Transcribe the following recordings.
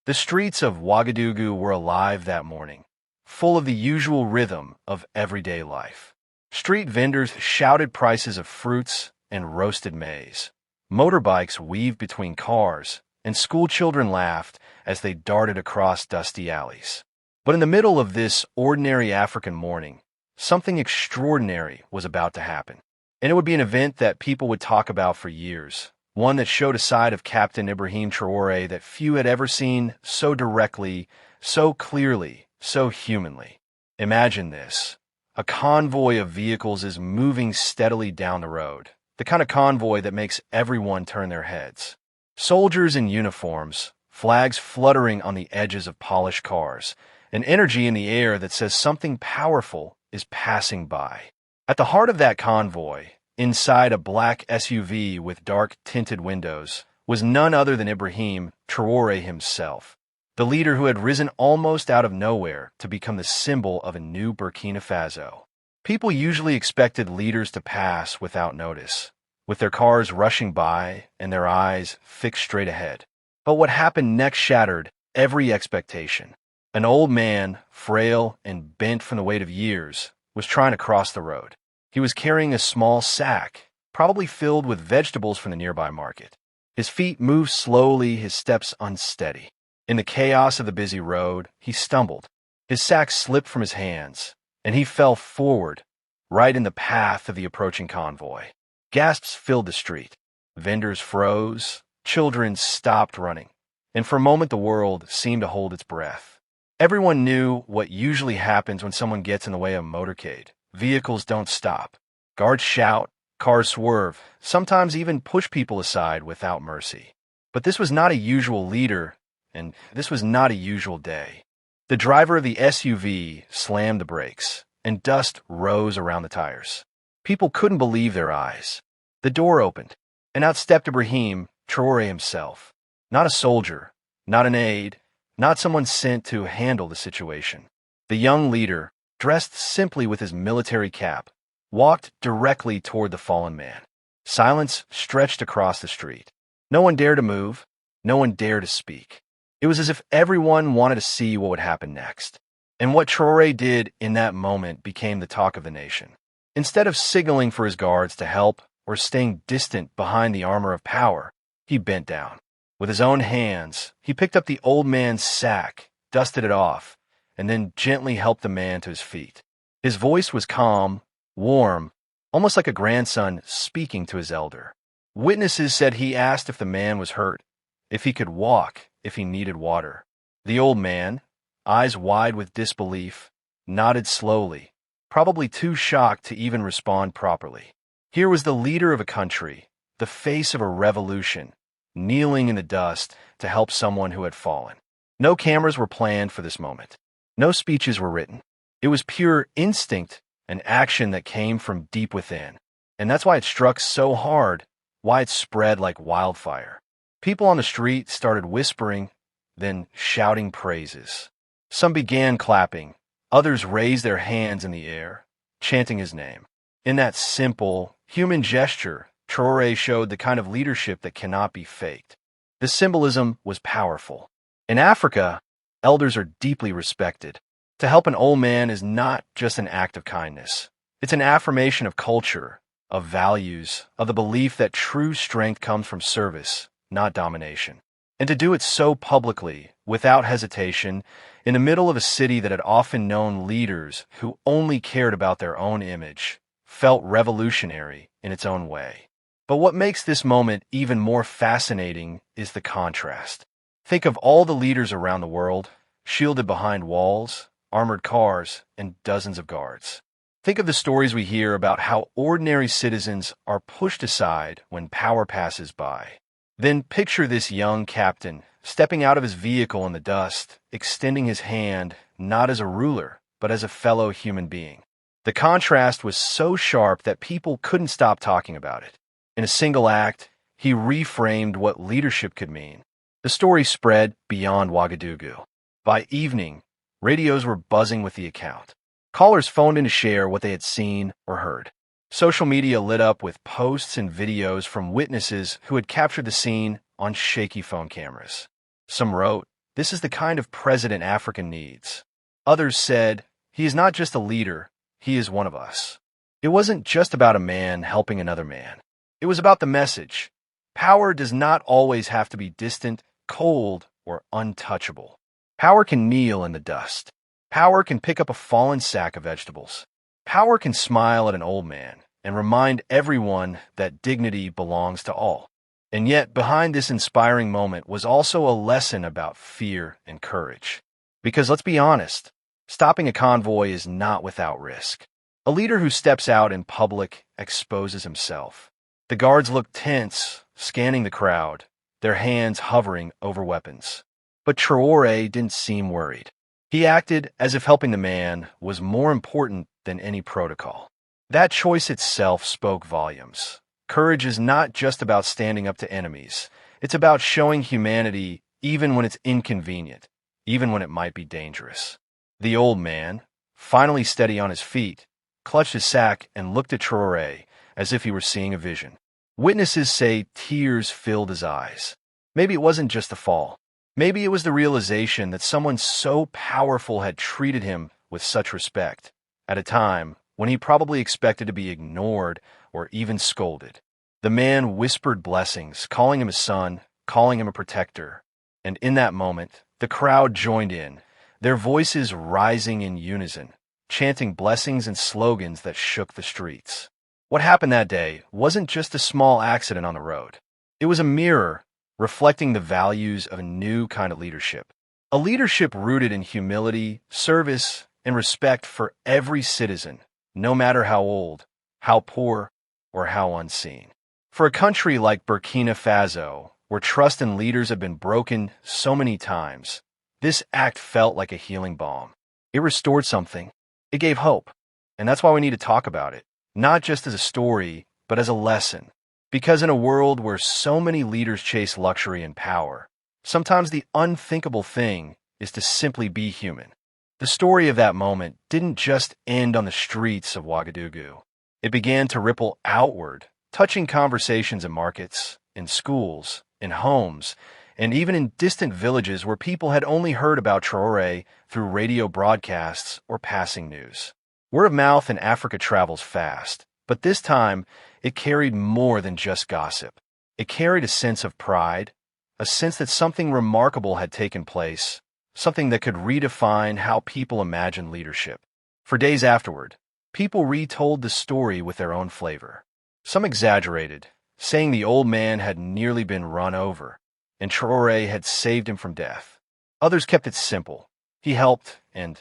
The streets of Ouagadougou were alive that morning, full of the usual rhythm of everyday life. Street vendors shouted prices of fruits and roasted maize. Motorbikes weaved between cars, and schoolchildren laughed as they darted across dusty alleys. But in the middle of this ordinary African morning, something extraordinary was about to happen. And it would be an event that people would talk about for years, one that showed a side of Captain Ibrahim Traoré that few had ever seen so directly, so clearly, so humanly. Imagine this. A convoy of vehicles is moving steadily down the road, the kind of convoy that makes everyone turn their heads. Soldiers in uniforms, flags fluttering on the edges of polished cars, an energy in the air that says something powerful is passing by. At the heart of that convoy, inside a black SUV with dark tinted windows, was none other than Ibrahim Traoré himself, the leader who had risen almost out of nowhere to become the symbol of a new Burkina Faso. People usually expected leaders to pass without notice, with their cars rushing by and their eyes fixed straight ahead. But what happened next shattered every expectation. An old man, frail and bent from the weight of years, was trying to cross the road. He was carrying a small sack, probably filled with vegetables from the nearby market. His feet moved slowly, his steps unsteady. In the chaos of the busy road, he stumbled. His sack slipped from his hands, and he fell forward, right in the path of the approaching convoy. Gasps filled the street. Vendors froze, children stopped running, and for a moment the world seemed to hold its breath. Everyone knew what usually happens when someone gets in the way of a motorcade. Vehicles don't stop. Guards shout, cars swerve, sometimes even push people aside without mercy. But this was not a usual leader, and this was not a usual day. The driver of the SUV slammed the brakes, and dust rose around the tires. People couldn't believe their eyes. The door opened, and out stepped Ibrahim Traoré himself. Not a soldier, not an aide, not someone sent to handle the situation. The young leader, dressed simply with his military cap, walked directly toward the fallen man. Silence stretched across the street. No one dared to move. No one dared to speak. It was as if everyone wanted to see what would happen next. And what Traoré did in that moment became the talk of the nation. Instead of signaling for his guards to help or staying distant behind the armor of power, he bent down. With his own hands, he picked up the old man's sack, dusted it off, and then gently helped the man to his feet. His voice was calm, warm, almost like a grandson speaking to his elder. Witnesses said he asked if the man was hurt, if he could walk, if he needed water. The old man, eyes wide with disbelief, nodded slowly, probably too shocked to even respond properly. Here was the leader of a country, the face of a revolution, kneeling in the dust to help someone who had fallen. No cameras were planned for this moment. No speeches were written. It was pure instinct, an action that came from deep within. And that's why it struck so hard, why it spread like wildfire. People on the street started whispering, then shouting praises. Some began clapping. Others raised their hands in the air, chanting his name. In that simple, human gesture, Traoré showed the kind of leadership that cannot be faked. The symbolism was powerful. In Africa, elders are deeply respected. To help an old man is not just an act of kindness. It's an affirmation of culture, of values, of the belief that true strength comes from service, not domination. And to do it so publicly, without hesitation, in the middle of a city that had often known leaders who only cared about their own image, felt revolutionary in its own way. But what makes this moment even more fascinating is the contrast. Think of all the leaders around the world, shielded behind walls, armored cars, and dozens of guards. Think of the stories we hear about how ordinary citizens are pushed aside when power passes by. Then picture this young captain stepping out of his vehicle in the dust, extending his hand not as a ruler, but as a fellow human being. The contrast was so sharp that people couldn't stop talking about it. In a single act, he reframed what leadership could mean. The story spread beyond Ouagadougou. By evening, radios were buzzing with the account. Callers phoned in to share what they had seen or heard. Social media lit up with posts and videos from witnesses who had captured the scene on shaky phone cameras. Some wrote, "This is the kind of president Africa needs." Others said, "He is not just a leader, he is one of us." It wasn't just about a man helping another man. It was about the message. Power does not always have to be distant, cold, or untouchable. Power can kneel in the dust. Power can pick up a fallen sack of vegetables. Power can smile at an old man and remind everyone that dignity belongs to all. And yet, behind this inspiring moment was also a lesson about fear and courage. Because let's be honest, stopping a convoy is not without risk. A leader who steps out in public exposes himself. The guards look tense, scanning the crowd, their hands hovering over weapons. But Traoré didn't seem worried. He acted as if helping the man was more important than any protocol. That choice itself spoke volumes. Courage is not just about standing up to enemies. It's about showing humanity even when it's inconvenient, even when it might be dangerous. The old man, finally steady on his feet, clutched his sack and looked at Traoré as if he were seeing a vision. Witnesses say tears filled his eyes. Maybe it wasn't just the fall. Maybe it was the realization that someone so powerful had treated him with such respect, at a time when he probably expected to be ignored or even scolded. The man whispered blessings, calling him a son, calling him a protector. And in that moment, the crowd joined in, their voices rising in unison, chanting blessings and slogans that shook the streets. What happened that day wasn't just a small accident on the road. It was a mirror reflecting the values of a new kind of leadership. A leadership rooted in humility, service, and respect for every citizen, no matter how old, how poor, or how unseen. For a country like Burkina Faso, where trust in leaders have been broken so many times, this act felt like a healing balm. It restored something. It gave hope. And that's why we need to talk about it, not just as a story, but as a lesson. Because in a world where so many leaders chase luxury and power, sometimes the unthinkable thing is to simply be human. The story of that moment didn't just end on the streets of Ouagadougou. It began to ripple outward, touching conversations in markets, in schools, in homes, and even in distant villages where people had only heard about Traoré through radio broadcasts or passing news. Word of mouth in Africa travels fast, but this time it carried more than just gossip. It carried a sense of pride, a sense that something remarkable had taken place, something that could redefine how people imagine leadership. For days afterward, people retold the story with their own flavor. Some exaggerated, saying the old man had nearly been run over, and Traoré had saved him from death. Others kept it simple. He helped, and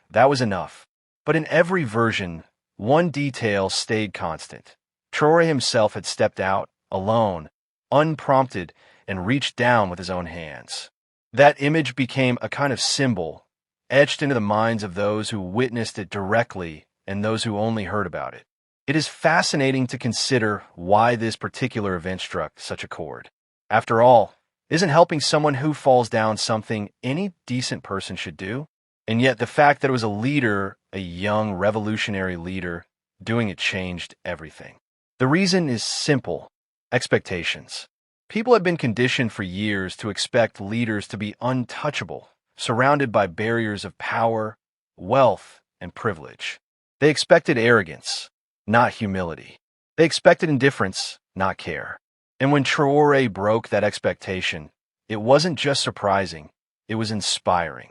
that was enough. But in every version, one detail stayed constant. Traoré himself had stepped out, alone, unprompted, and reached down with his own hands. That image became a kind of symbol, etched into the minds of those who witnessed it directly and those who only heard about it. It is fascinating to consider why this particular event struck such a chord. After all, isn't helping someone who falls down something any decent person should do? And yet the fact that it was a leader, a young revolutionary leader, doing it changed everything. The reason is simple: expectations. People have been conditioned for years to expect leaders to be untouchable, surrounded by barriers of power, wealth, and privilege. They expected arrogance, not humility. They expected indifference, not care. And when Traoré broke that expectation, it wasn't just surprising, it was inspiring.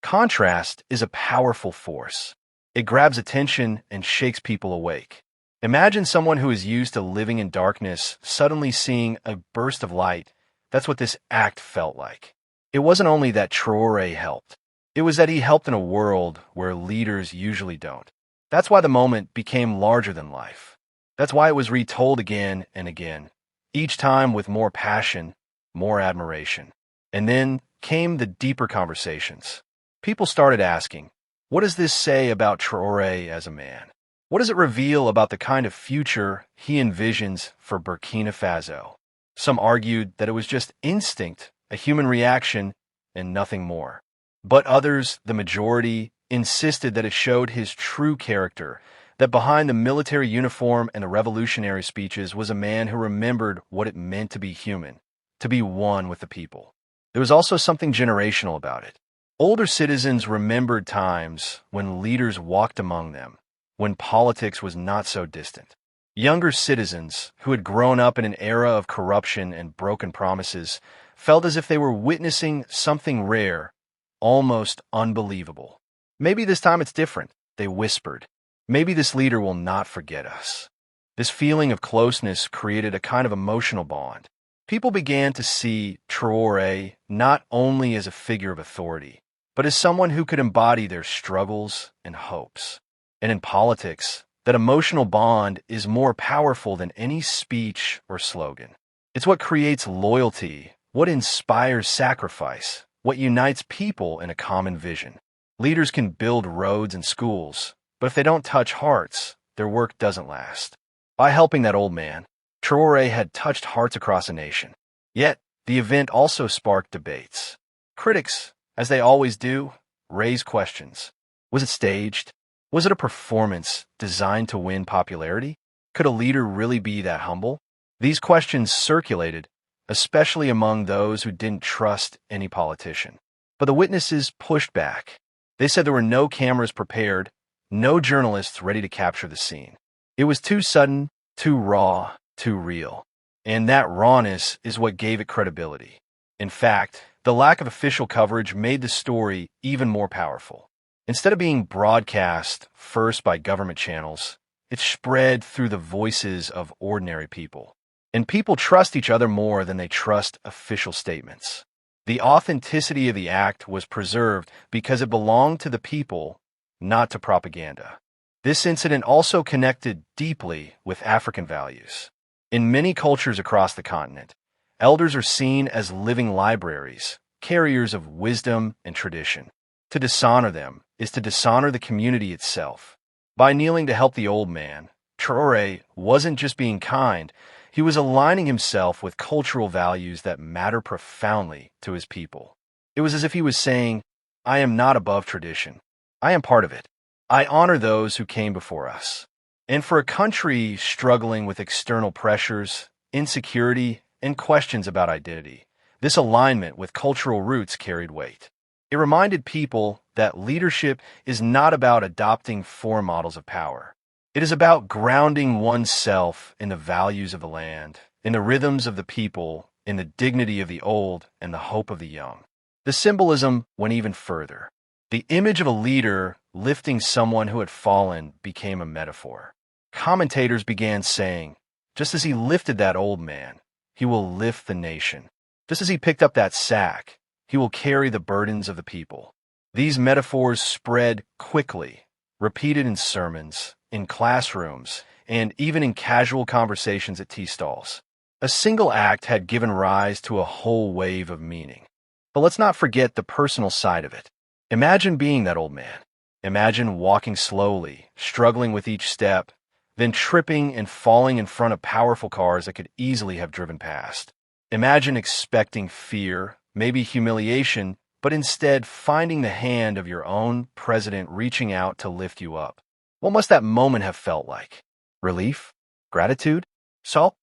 Contrast is a powerful force. It grabs attention and shakes people awake. Imagine someone who is used to living in darkness suddenly seeing a burst of light. That's what this act felt like. It wasn't only that Traoré helped. It was that he helped in a world where leaders usually don't. That's why the moment became larger than life. That's why it was retold again and again, each time with more passion, more admiration. And then came the deeper conversations. People started asking, what does this say about Traoré as a man? What does it reveal about the kind of future he envisions for Burkina Faso? Some argued that it was just instinct, a human reaction, and nothing more. But others, the majority, insisted that it showed his true character, that behind the military uniform and the revolutionary speeches was a man who remembered what it meant to be human, to be one with the people. There was also something generational about it. Older citizens remembered times when leaders walked among them, when politics was not so distant. Younger citizens, who had grown up in an era of corruption and broken promises, felt as if they were witnessing something rare, almost unbelievable. Maybe this time it's different, they whispered. Maybe this leader will not forget us. This feeling of closeness created a kind of emotional bond. People began to see Traoré not only as a figure of authority, but as someone who could embody their struggles and hopes. And in politics, that emotional bond is more powerful than any speech or slogan. It's what creates loyalty, what inspires sacrifice, what unites people in a common vision. Leaders can build roads and schools, but if they don't touch hearts, their work doesn't last. By helping that old man, Traoré had touched hearts across a nation. Yet, the event also sparked debates. Critics, as they always do, raised questions. Was it staged? Was it a performance designed to win popularity? Could a leader really be that humble? These questions circulated, especially among those who didn't trust any politician. But the witnesses pushed back. They said there were no cameras prepared, no journalists ready to capture the scene. It was too sudden, too raw, too real. And that rawness is what gave it credibility. In fact, the lack of official coverage made the story even more powerful. Instead of being broadcast first by government channels, it spread through the voices of ordinary people. And people trust each other more than they trust official statements. The authenticity of the act was preserved because it belonged to the people, not to propaganda. This incident also connected deeply with African values. In many cultures across the continent, elders are seen as living libraries, carriers of wisdom and tradition. To dishonor them is to dishonor the community itself. By kneeling to help the old man, Traoré wasn't just being kind, he was aligning himself with cultural values that matter profoundly to his people. It was as if he was saying, I am not above tradition. I am part of it. I honor those who came before us. And for a country struggling with external pressures, insecurity, and questions about identity, this alignment with cultural roots carried weight. It reminded people that leadership is not about adopting foreign models of power. It is about grounding oneself in the values of the land, in the rhythms of the people, in the dignity of the old, and the hope of the young. The symbolism went even further. The image of a leader lifting someone who had fallen became a metaphor. Commentators began saying, just as he lifted that old man, he will lift the nation. Just as he picked up that sack, he will carry the burdens of the people. These metaphors spread quickly, repeated in sermons, in classrooms, and even in casual conversations at tea stalls. A single act had given rise to a whole wave of meaning. But let's not forget the personal side of it. Imagine being that old man. Imagine walking slowly, struggling with each step, then tripping and falling in front of powerful cars that could easily have driven past. Imagine expecting fear, maybe humiliation, but instead finding the hand of your own president reaching out to lift you up. What must that moment have felt like? Relief? Gratitude? Salt?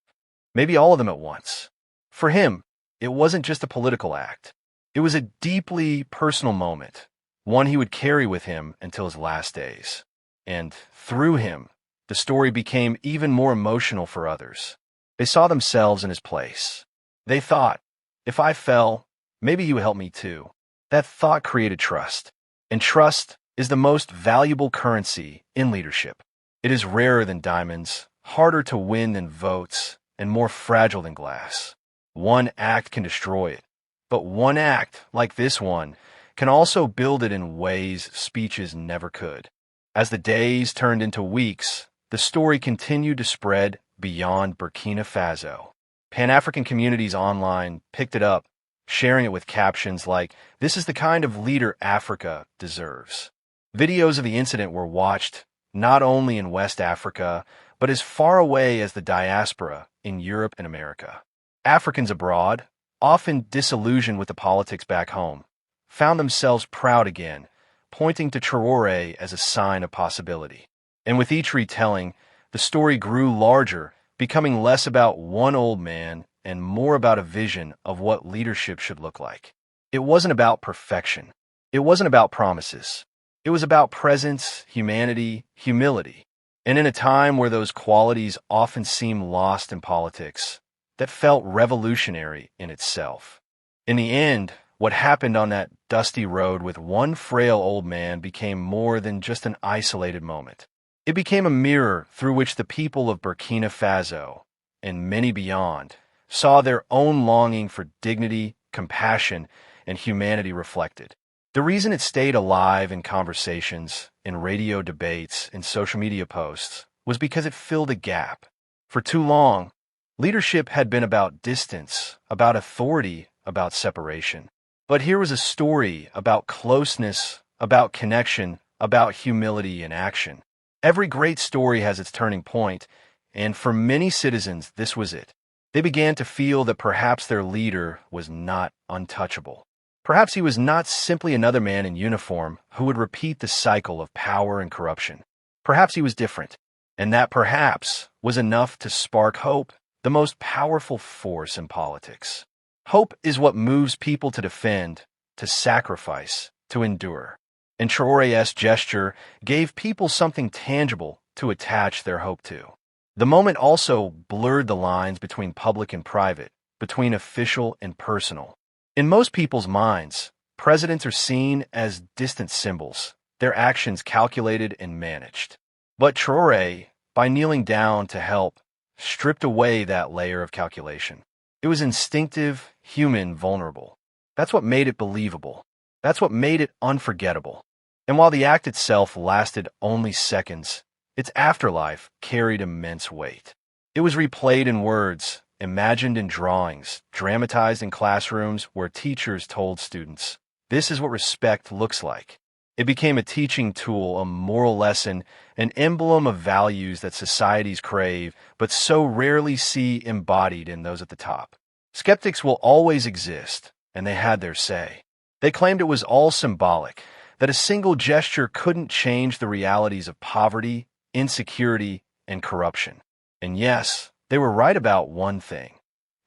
Maybe all of them at once. For him, it wasn't just a political act. It was a deeply personal moment, one he would carry with him until his last days. And through him, the story became even more emotional for others. They saw themselves in his place. They thought, if I fell, maybe he would help me too. That thought created trust. And trust is the most valuable currency in leadership. It is rarer than diamonds, harder to win than votes, and more fragile than glass. One act can destroy it, but one act, like this one, can also build it in ways speeches never could. As the days turned into weeks, the story continued to spread beyond Burkina Faso. Pan-African communities online picked it up, sharing it with captions like, "This is the kind of leader Africa deserves." Videos of the incident were watched not only in West Africa, but as far away as the diaspora in Europe and America. Africans abroad, often disillusioned with the politics back home, found themselves proud again, pointing to Traoré as a sign of possibility. And with each retelling, the story grew larger, becoming less about one old man and more about a vision of what leadership should look like. It wasn't about perfection. It wasn't about promises. It was about presence, humanity, humility. And in a time where those qualities often seem lost in politics, that felt revolutionary in itself. In the end, what happened on that dusty road with one frail old man became more than just an isolated moment. It became a mirror through which the people of Burkina Faso, and many beyond, saw their own longing for dignity, compassion, and humanity reflected. The reason it stayed alive in conversations, in radio debates, in social media posts, was because it filled a gap. For too long, leadership had been about distance, about authority, about separation. But here was a story about closeness, about connection, about humility in action. Every great story has its turning point, and for many citizens, this was it. They began to feel that perhaps their leader was not untouchable. Perhaps he was not simply another man in uniform who would repeat the cycle of power and corruption. Perhaps he was different, and that perhaps was enough to spark hope, the most powerful force in politics. Hope is what moves people to defend, to sacrifice, to endure. And Traoré's gesture gave people something tangible to attach their hope to. The moment also blurred the lines between public and private, between official and personal. In most people's minds, presidents are seen as distant symbols, their actions calculated and managed. But Traoré, by kneeling down to help, stripped away that layer of calculation. It was instinctive, human, vulnerable. That's what made it believable. That's what made it unforgettable. And while the act itself lasted only seconds, its afterlife carried immense weight. It was replayed in words, imagined in drawings, dramatized in classrooms where teachers told students, "This is what respect looks like." It became a teaching tool, a moral lesson, an emblem of values that societies crave, but so rarely see embodied in those at the top. Skeptics will always exist, and they had their say. They claimed it was all symbolic, that a single gesture couldn't change the realities of poverty, insecurity, and corruption. And yes, they were right about one thing.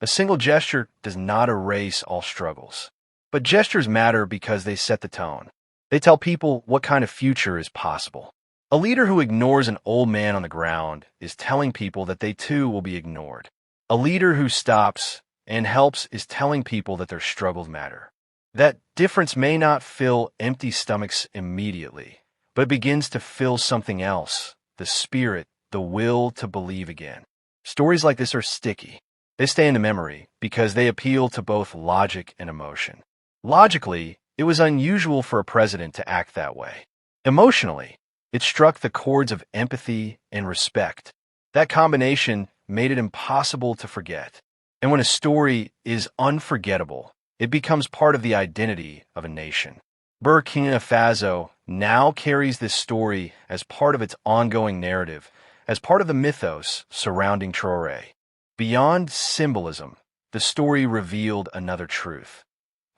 A single gesture does not erase all struggles. But gestures matter because they set the tone. They tell people what kind of future is possible. A leader who ignores an old man on the ground is telling people that they too will be ignored. A leader who stops and helps is telling people that their struggles matter. That difference may not fill empty stomachs immediately, but it begins to fill something else, the spirit, the will to believe again. Stories like this are sticky. They stay in the memory because they appeal to both logic and emotion. Logically, it was unusual for a president to act that way. Emotionally, it struck the chords of empathy and respect. That combination made it impossible to forget. And when a story is unforgettable, it becomes part of the identity of a nation. Burkina Faso now carries this story as part of its ongoing narrative, as part of the mythos surrounding Traoré. Beyond symbolism, the story revealed another truth.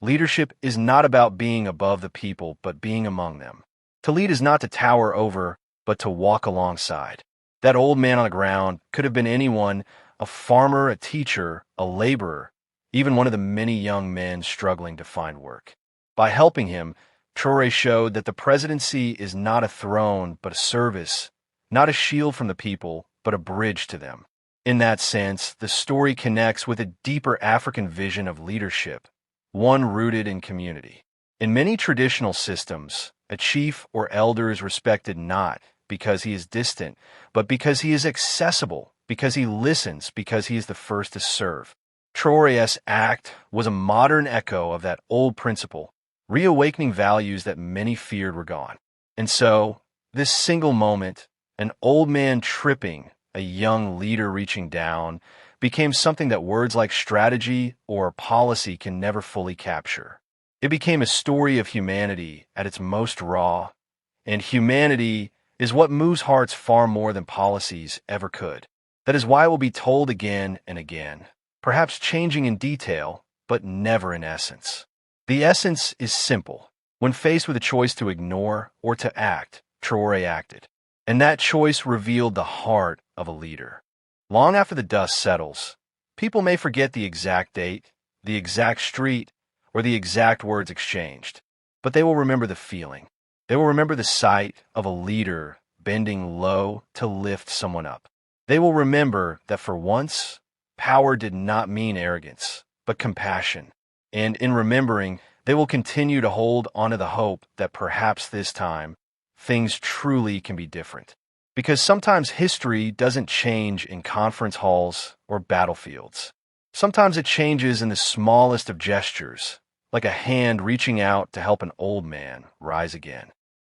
Leadership is not about being above the people, but being among them. To lead is not to tower over, but to walk alongside. That old man on the ground could have been anyone, a farmer, a teacher, a laborer, even one of the many young men struggling to find work. By helping him, Traoré showed that the presidency is not a throne, but a service, not a shield from the people, but a bridge to them. In that sense, the story connects with a deeper African vision of leadership, one rooted in community. In many traditional systems, a chief or elder is respected not because he is distant, but because he is accessible, because he listens, because he is the first to serve. Traoré's act was a modern echo of that old principle, reawakening values that many feared were gone. And so, this single moment, an old man tripping, a young leader reaching down, became something that words like strategy or policy can never fully capture. It became a story of humanity at its most raw, and humanity is what moves hearts far more than policies ever could. That is why it will be told again and again, perhaps changing in detail, but never in essence. The essence is simple. When faced with a choice to ignore or to act, Traoré acted. And that choice revealed the heart of a leader. Long after the dust settles, people may forget the exact date, the exact street, or the exact words exchanged, but they will remember the feeling. They will remember the sight of a leader bending low to lift someone up. They will remember that for once, power did not mean arrogance, but compassion. And in remembering, they will continue to hold onto the hope that perhaps this time, things truly can be different. Because sometimes history doesn't change in conference halls or battlefields. Sometimes it changes in the smallest of gestures, like a hand reaching out to help an old man rise again.